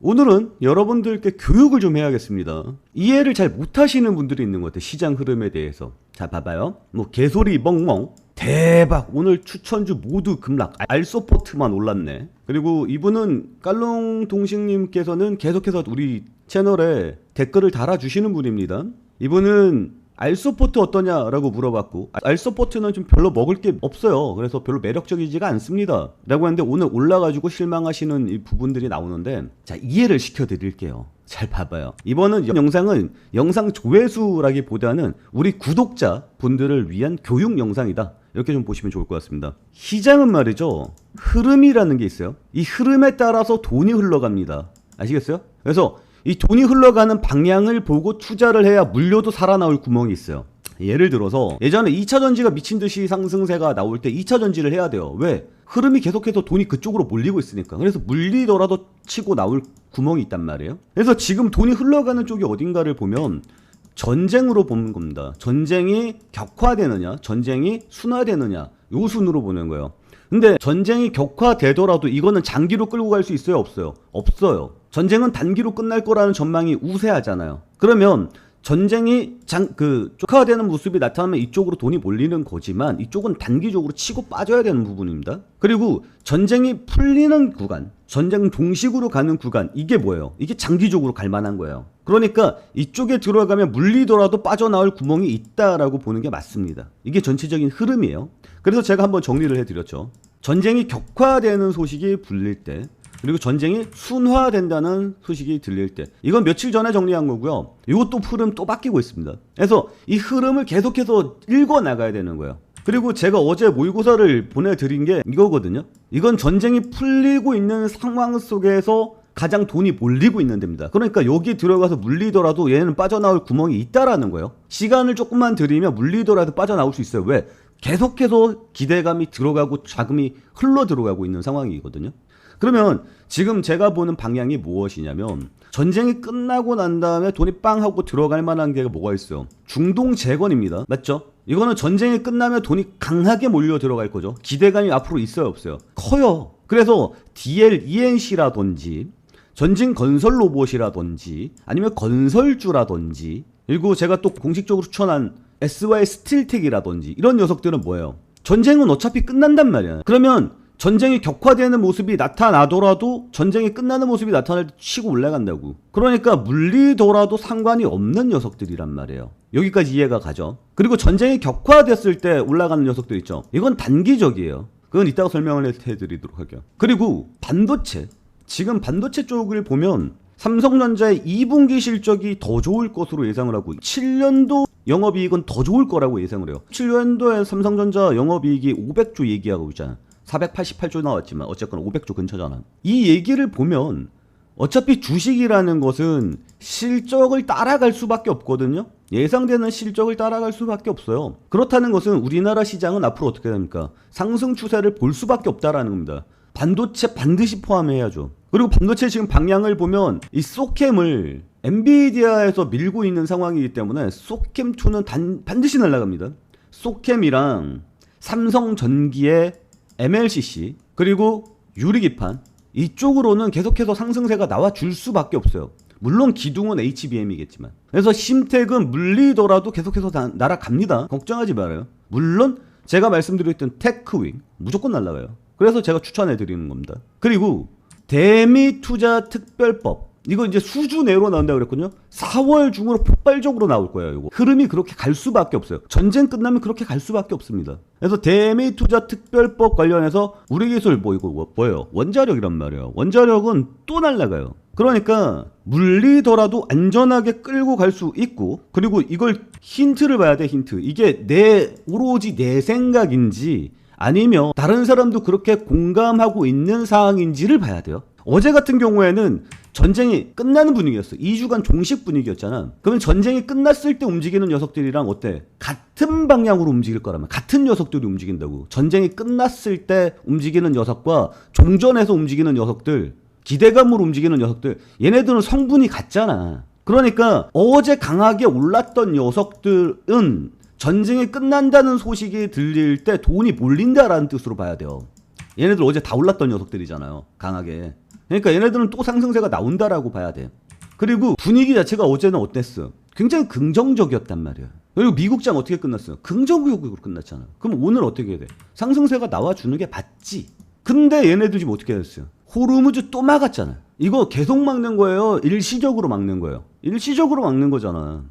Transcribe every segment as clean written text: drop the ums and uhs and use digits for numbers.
오늘은 여러분들께 교육을 좀 해야겠습니다. 이해를 잘 못하시는 분들이 있는 것 같아요. 시장 흐름에 대해서. 자, 봐봐요. 뭐 개소리 멍멍 대박, 오늘 추천주 모두 급락, 알소포트만 올랐네. 그리고 이분은 깔롱동식님께서는 계속해서 우리 채널에 댓글을 달아주시는 분입니다. 이분은 알소포트 어떠냐라고 물어봤고, 알소포트는 좀 별로 먹을 게 없어요. 그래서 별로 매력적이지가 않습니다 라고 했는데, 오늘 올라가지고 실망하시는 이 부분들이 나오는데, 자, 이해를 시켜드릴게요. 잘 봐봐요. 이번은 영상은 영상 조회수라기보다는 우리 구독자 분들을 위한 교육 영상이다, 이렇게 좀 보시면 좋을 것 같습니다. 시장은 말이죠, 흐름이라는 게 있어요. 이 흐름에 따라서 돈이 흘러갑니다. 아시겠어요? 그래서 이 돈이 흘러가는 방향을 보고 투자를 해야 물려도 살아나올 구멍이 있어요. 예를 들어서 예전에 2차전지가 미친듯이 상승세가 나올 때 2차전지를 해야 돼요. 왜? 흐름이 계속해서 돈이 그쪽으로 몰리고 있으니까. 그래서 물리더라도 치고 나올 구멍이 있단 말이에요. 그래서 지금 돈이 흘러가는 쪽이 어딘가를 보면 전쟁으로 보는 겁니다. 전쟁이 격화되느냐, 전쟁이 순화되느냐, 요 순으로 보는 거예요. 근데 전쟁이 격화되더라도 이거는 장기로 끌고 갈 수 있어요, 없어요? 없어요. 전쟁은 단기로 끝날 거라는 전망이 우세하잖아요. 그러면 전쟁이 격화되는 모습이 나타나면 이쪽으로 돈이 몰리는 거지만, 이쪽은 단기적으로 치고 빠져야 되는 부분입니다. 그리고 전쟁이 풀리는 구간, 전쟁 종식으로 가는 구간, 이게 뭐예요? 이게 장기적으로 갈 만한 거예요. 그러니까 이쪽에 들어가면 물리더라도 빠져나올 구멍이 있다라고 보는 게 맞습니다. 이게 전체적인 흐름이에요. 그래서 제가 한번 정리를 해드렸죠. 전쟁이 격화되는 소식이 불릴 때, 그리고 전쟁이 순화된다는 소식이 들릴 때, 이건 며칠 전에 정리한 거고요. 이것도 흐름 또 바뀌고 있습니다. 그래서 이 흐름을 계속해서 읽어 나가야 되는 거예요. 그리고 제가 어제 모의고사를 보내드린 게 이거거든요. 이건 전쟁이 풀리고 있는 상황 속에서 가장 돈이 몰리고 있는 데입니다. 그러니까 여기 들어가서 물리더라도 얘는 빠져나올 구멍이 있다라는 거예요. 시간을 조금만 들이면 물리더라도 빠져나올 수 있어요. 왜? 계속해서 기대감이 들어가고 자금이 흘러 들어가고 있는 상황이거든요. 그러면 지금 제가 보는 방향이 무엇이냐면, 전쟁이 끝나고 난 다음에 돈이 빵 하고 들어갈 만한 게 뭐가 있어요? 중동 재건입니다. 맞죠? 이거는 전쟁이 끝나면 돈이 강하게 몰려 들어갈 거죠. 기대감이 앞으로 있어요, 없어요? 커요. 그래서 DLENC라든지 전진 건설 로봇이라든지 아니면 건설주라든지, 그리고 제가 또 공식적으로 추천한 SY 스틸텍이라든지 이런 녀석들은 뭐예요? 전쟁은 어차피 끝난단 말이야. 그러면 전쟁이 격화되는 모습이 나타나더라도 전쟁이 끝나는 모습이 나타날 때 치고 올라간다고. 그러니까 물리더라도 상관이 없는 녀석들이란 말이에요. 여기까지 이해가 가죠. 그리고 전쟁이 격화됐을 때 올라가는 녀석들 있죠. 이건 단기적이에요. 그건 이따가 설명을 해드리도록 할게요. 그리고 반도체, 지금 반도체 쪽을 보면 삼성전자의 2분기 실적이 더 좋을 것으로 예상을 하고, 7년도 영업이익은 더 좋을 거라고 예상을 해요. 7년도에 삼성전자 영업이익이 500조 얘기하고 있잖아. 488조 나왔지만 어쨌거나 500조 근처잖아. 이 얘기를 보면 어차피 주식이라는 것은 실적을 따라갈 수밖에 없거든요. 예상되는 실적을 따라갈 수밖에 없어요. 그렇다는 것은 우리나라 시장은 앞으로 어떻게 됩니까? 상승 추세를 볼 수밖에 없다라는 겁니다. 반도체 반드시 포함해야죠. 그리고 반도체 지금 방향을 보면 이 소캠을 엔비디아에서 밀고 있는 상황이기 때문에 소캠2는 반드시 날아갑니다. 소캠이랑 삼성전기의 MLCC, 그리고 유리기판, 이쪽으로는 계속해서 상승세가 나와줄 수밖에 없어요. 물론 기둥은 HBM이겠지만. 그래서 심택은 물리더라도 계속해서 날아갑니다. 걱정하지 말아요. 물론 제가 말씀드렸던 테크윙 무조건 날아가요. 그래서 제가 추천해드리는 겁니다. 그리고 대미투자특별법, 이거 이제 수주 내로 나온다고 그랬거든요. 4월 중으로 폭발적으로 나올 거예요. 이거 흐름이 그렇게 갈 수밖에 없어요. 전쟁 끝나면 그렇게 갈 수밖에 없습니다. 그래서 대미투자특별법 관련해서 우리 기술 뭐예요? 원자력이란 말이에요. 원자력은 또 날아가요. 그러니까 물리더라도 안전하게 끌고 갈 수 있고, 그리고 이걸 힌트를 봐야 돼. 힌트. 이게 오로지 내 생각인지 아니면 다른 사람도 그렇게 공감하고 있는 사항인지를 봐야 돼요. 어제 같은 경우에는 전쟁이 끝나는 분위기였어. 2주간 종식 분위기였잖아. 그러면 전쟁이 끝났을 때 움직이는 녀석들이랑 어때? 같은 방향으로 움직일 거라면, 같은 녀석들이 움직인다고. 전쟁이 끝났을 때 움직이는 녀석과 종전에서 움직이는 녀석들, 기대감으로 움직이는 녀석들, 얘네들은 성분이 같잖아. 그러니까 어제 강하게 올랐던 녀석들은 전쟁이 끝난다는 소식이 들릴 때 돈이 몰린다라는 뜻으로 봐야 돼요. 얘네들 어제 다 올랐던 녀석들이잖아요, 강하게. 그러니까 얘네들은 또 상승세가 나온다라고 봐야 돼. 그리고 분위기 자체가 어제는 어땠어? 굉장히 긍정적이었단 말이야. 그리고 미국장 어떻게 끝났어요? 긍정적으로 끝났잖아. 그럼 오늘 어떻게 해야 돼? 상승세가 나와주는 게 맞지. 근데 얘네들 지금 어떻게 됐어요? 호르무즈 또 막았잖아. 이거 계속 막는 거예요? 일시적으로 막는 거예요? 일시적으로 막는 거잖아.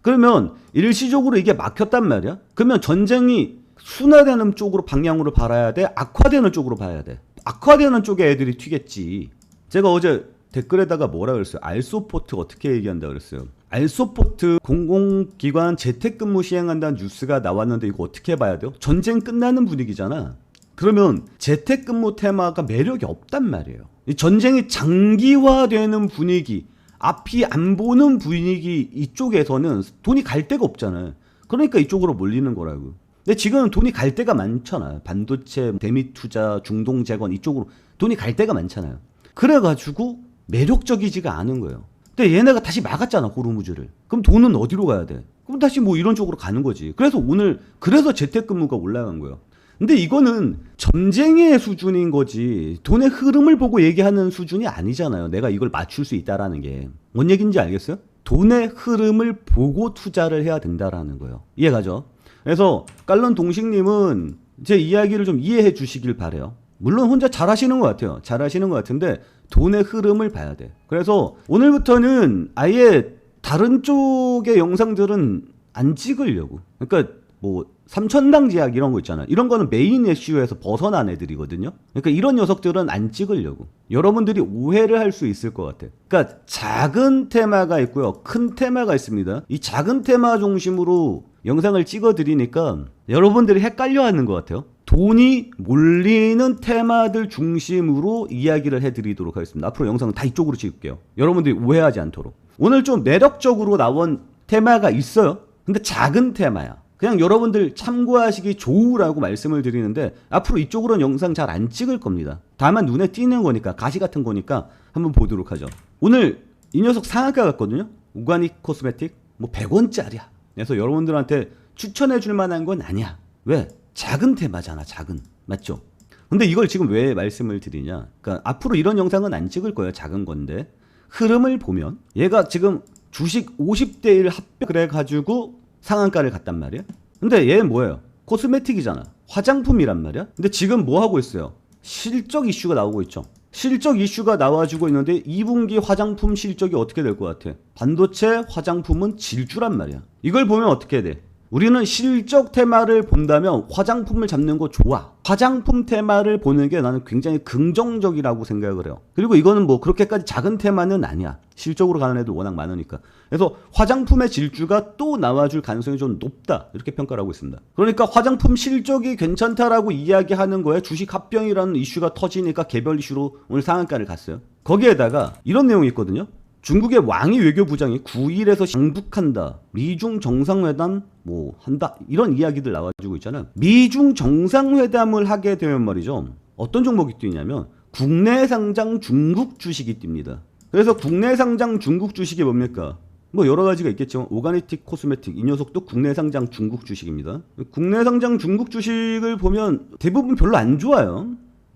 그러면 일시적으로 이게 막혔단 말이야? 그러면 전쟁이 순화되는 쪽으로 방향으로 봐야 돼? 악화되는 쪽으로 봐야 돼? 악화되는 쪽에 애들이 튀겠지. 제가 어제 댓글에다가 뭐라 그랬어요? 알소포트 어떻게 얘기한다 그랬어요? 알소포트 공공기관 재택근무 시행한다는 뉴스가 나왔는데 이거 어떻게 봐야 돼요? 전쟁 끝나는 분위기잖아. 그러면 재택근무 테마가 매력이 없단 말이에요. 이 전쟁이 장기화되는 분위기, 앞이 안 보는 분위기, 이쪽에서는 돈이 갈 데가 없잖아요. 그러니까 이쪽으로 몰리는 거라고. 근데 지금은 돈이 갈 데가 많잖아. 반도체, 대미 투자, 중동 재건 이쪽으로 돈이 갈 데가 많잖아요. 그래가지고 매력적이지가 않은 거예요. 근데 얘네가 다시 막았잖아, 호르무즈를. 그럼 돈은 어디로 가야 돼? 그럼 다시 뭐 이런 쪽으로 가는 거지. 그래서 오늘 그래서 재택근무가 올라간 거예요. 근데 이거는 전쟁의 수준인 거지 돈의 흐름을 보고 얘기하는 수준이 아니잖아요. 내가 이걸 맞출 수 있다라는 게. 뭔 얘기인지 알겠어요? 돈의 흐름을 보고 투자를 해야 된다라는 거예요. 이해가죠? 그래서 깔런 동식님은 제 이야기를 좀 이해해 주시길 바래요. 물론 혼자 잘하시는 것 같아요. 잘하시는 것 같은데 돈의 흐름을 봐야 돼. 그래서 오늘부터는 아예 다른 쪽의 영상들은 안 찍으려고. 그러니까 뭐 삼천당 제약 이런 거 있잖아. 이런 거는 메인 이슈에서 벗어난 애들이거든요. 그러니까 이런 녀석들은 안 찍으려고. 여러분들이 오해를 할 수 있을 것 같아. 그러니까 작은 테마가 있고요. 큰 테마가 있습니다. 이 작은 테마 중심으로 영상을 찍어드리니까 여러분들이 헷갈려하는 것 같아요. 돈이 몰리는 테마들 중심으로 이야기를 해드리도록 하겠습니다. 앞으로 영상은 다 이쪽으로 찍을게요. 여러분들이 오해하지 않도록. 오늘 좀 매력적으로 나온 테마가 있어요. 근데 작은 테마야. 그냥 여러분들 참고하시기 좋으라고 말씀을 드리는데 앞으로 이쪽으로는 영상 잘 안 찍을 겁니다. 다만 눈에 띄는 거니까, 가시 같은 거니까 한번 보도록 하죠. 오늘 이 녀석 상한가 같거든요. 오가닉 코스메틱 뭐 100원짜리야. 그래서 여러분들한테 추천해 줄 만한 건 아니야. 왜? 작은 테마잖아. 작은. 맞죠? 근데 이걸 지금 왜 말씀을 드리냐? 그러니까 앞으로 이런 영상은 안 찍을 거예요. 작은 건데 흐름을 보면 얘가 지금 주식 50대 1 합병 그래가지고 상한가를 갔단 말이야. 근데 얘 뭐예요? 코스메틱이잖아. 화장품이란 말이야. 근데 지금 뭐 하고 있어요? 실적 이슈가 나오고 있죠. 실적 이슈가 나와주고 있는데 2분기 화장품 실적이 어떻게 될 것 같아? 반도체 화장품은 질주란 말이야. 이걸 보면 어떻게 돼? 우리는 실적 테마를 본다면 화장품을 잡는 거 좋아. 화장품 테마를 보는 게 나는 굉장히 긍정적이라고 생각을 해요. 그리고 이거는 뭐 그렇게까지 작은 테마는 아니야. 실적으로 가는 애들 워낙 많으니까. 그래서 화장품의 질주가 또 나와줄 가능성이 좀 높다. 이렇게 평가를 하고 있습니다. 그러니까 화장품 실적이 괜찮다라고 이야기하는 거에 주식 합병이라는 이슈가 터지니까 개별 이슈로 오늘 상한가를 갔어요. 거기에다가 이런 내용이 있거든요. 중국의 왕이 외교부장이 9일에서 방북한다. 미중 정상회담 뭐 한다. 이런 이야기들 나와주고 있잖아요. 미중 정상회담을 하게 되면 말이죠. 어떤 종목이 뛰냐면 국내 상장 중국 주식이 뜁니다. 그래서 국내 상장 중국 주식이 뭡니까? 뭐 여러 가지가 있겠지만 오가니틱 코스메틱 이 녀석도 국내 상장 중국 주식입니다. 국내 상장 중국 주식을 보면 대부분 별로 안 좋아요.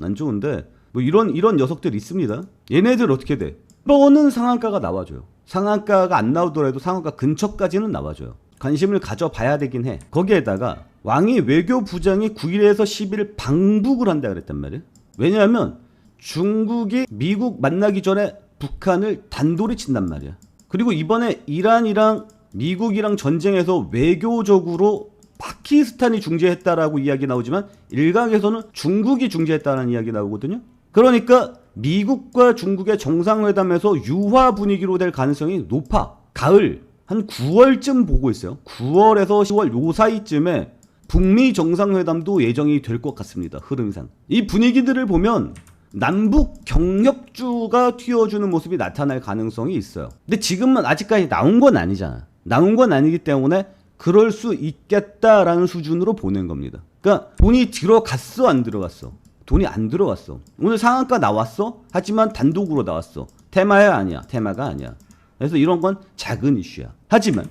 안 좋은데 뭐 이런 녀석들 있습니다. 얘네들 어떻게 돼? 뻔은 상한가가 나와줘요. 상한가가 안 나오더라도 상한가 근처까지는 나와줘요. 관심을 가져봐야 되긴 해. 거기에다가 왕이 외교부장이 9일에서 10일 방북을 한다 그랬단 말이에요. 왜냐하면 중국이 미국 만나기 전에 북한을 단도리 친단 말이야. 그리고 이번에 이란이랑 미국이랑 전쟁에서 외교적으로 파키스탄이 중재했다라고 이야기 나오지만 일각에서는 중국이 중재했다는 이야기 나오거든요. 그러니까 미국과 중국의 정상회담에서 유화 분위기로 될 가능성이 높아. 가을 한 9월쯤 보고 있어요. 9월에서 10월 요 사이쯤에 북미 정상회담도 예정이 될 것 같습니다. 흐름상. 이 분위기들을 보면 남북 경협주가 튀어주는 모습이 나타날 가능성이 있어요. 근데 지금은 아직까지 나온 건 아니잖아. 나온 건 아니기 때문에 그럴 수 있겠다라는 수준으로 보는 겁니다. 그러니까 돈이 들어갔어 안 들어갔어? 돈이 안 들어갔어. 오늘 상한가 나왔어? 하지만 단독으로 나왔어. 테마야 아니야. 테마가 아니야. 그래서 이런 건 작은 이슈야. 하지만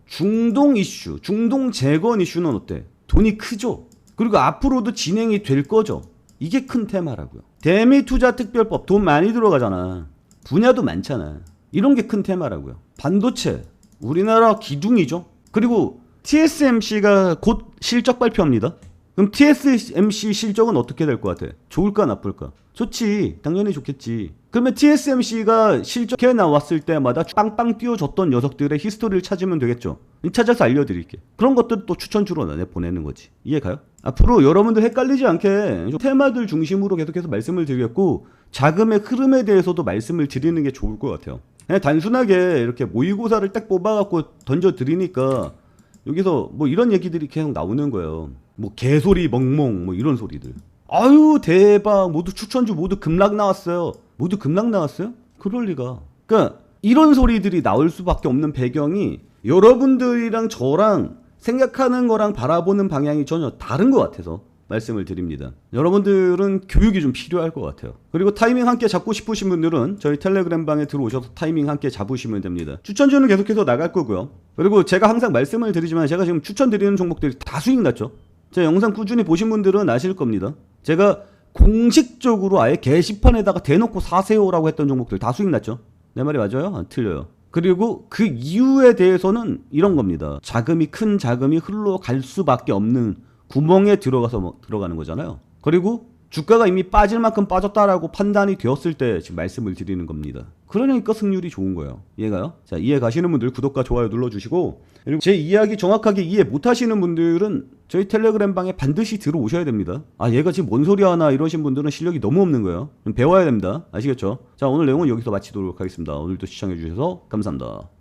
중동 이슈, 중동 재건 이슈는 어때? 돈이 크죠? 그리고 앞으로도 진행이 될 거죠? 이게 큰 테마라고요. 대미 투자 특별법 돈 많이 들어가잖아. 분야도 많잖아. 이런 게 큰 테마라고요. 반도체 우리나라 기둥이죠. 그리고 TSMC가 곧 실적 발표합니다. 그럼 TSMC 실적은 어떻게 될 것 같아? 좋을까 나쁠까? 좋지. 당연히 좋겠지. 그러면 TSMC가 실적에 나왔을 때마다 빵빵 뛰어줬던 녀석들의 히스토리를 찾으면 되겠죠. 찾아서 알려드릴게. 그런 것들 또 추천주로 보내는 거지. 이해 가요? 앞으로 여러분들 헷갈리지 않게 테마들 중심으로 계속해서 말씀을 드리겠고, 자금의 흐름에 대해서도 말씀을 드리는 게 좋을 것 같아요. 그냥 단순하게 이렇게 모의고사를 딱 뽑아갖고 던져드리니까 여기서 뭐 이런 얘기들이 계속 나오는 거예요. 뭐 개소리 멍멍 뭐 이런 소리들. 아유 대박, 모두 추천주 모두 급락 나왔어요. 모두 급락 나왔어요? 그럴 리가. 그러니까 이런 소리들이 나올 수밖에 없는 배경이 여러분들이랑 저랑 생각하는 거랑 바라보는 방향이 전혀 다른 것 같아서 말씀을 드립니다. 여러분들은 교육이 좀 필요할 것 같아요. 그리고 타이밍 함께 잡고 싶으신 분들은 저희 텔레그램 방에 들어오셔서 타이밍 함께 잡으시면 됩니다. 추천주는 계속해서 나갈 거고요. 그리고 제가 항상 말씀을 드리지만 제가 지금 추천드리는 종목들이 다 수익 났죠. 제 영상 꾸준히 보신 분들은 아실 겁니다. 제가 공식적으로 아예 게시판에다가 대놓고 사세요라고 했던 종목들 다 수익 났죠. 내 말이 맞아요? 안 틀려요. 그리고 그 이유에 대해서는 이런 겁니다. 큰 자금이 흘러갈 수밖에 없는 구멍에 들어가는 거잖아요. 그리고 주가가 이미 빠질 만큼 빠졌다라고 판단이 되었을 때 지금 말씀을 드리는 겁니다. 그러니까 승률이 좋은 거예요. 이해가요? 자, 이해 가시는 분들 구독과 좋아요 눌러주시고, 그리고 제 이야기 정확하게 이해 못하시는 분들은 저희 텔레그램 방에 반드시 들어오셔야 됩니다. 아, 얘가 지금 뭔 소리 하나 이러신 분들은 실력이 너무 없는 거예요. 좀 배워야 됩니다. 아시겠죠? 자, 오늘 내용은 여기서 마치도록 하겠습니다. 오늘도 시청해주셔서 감사합니다.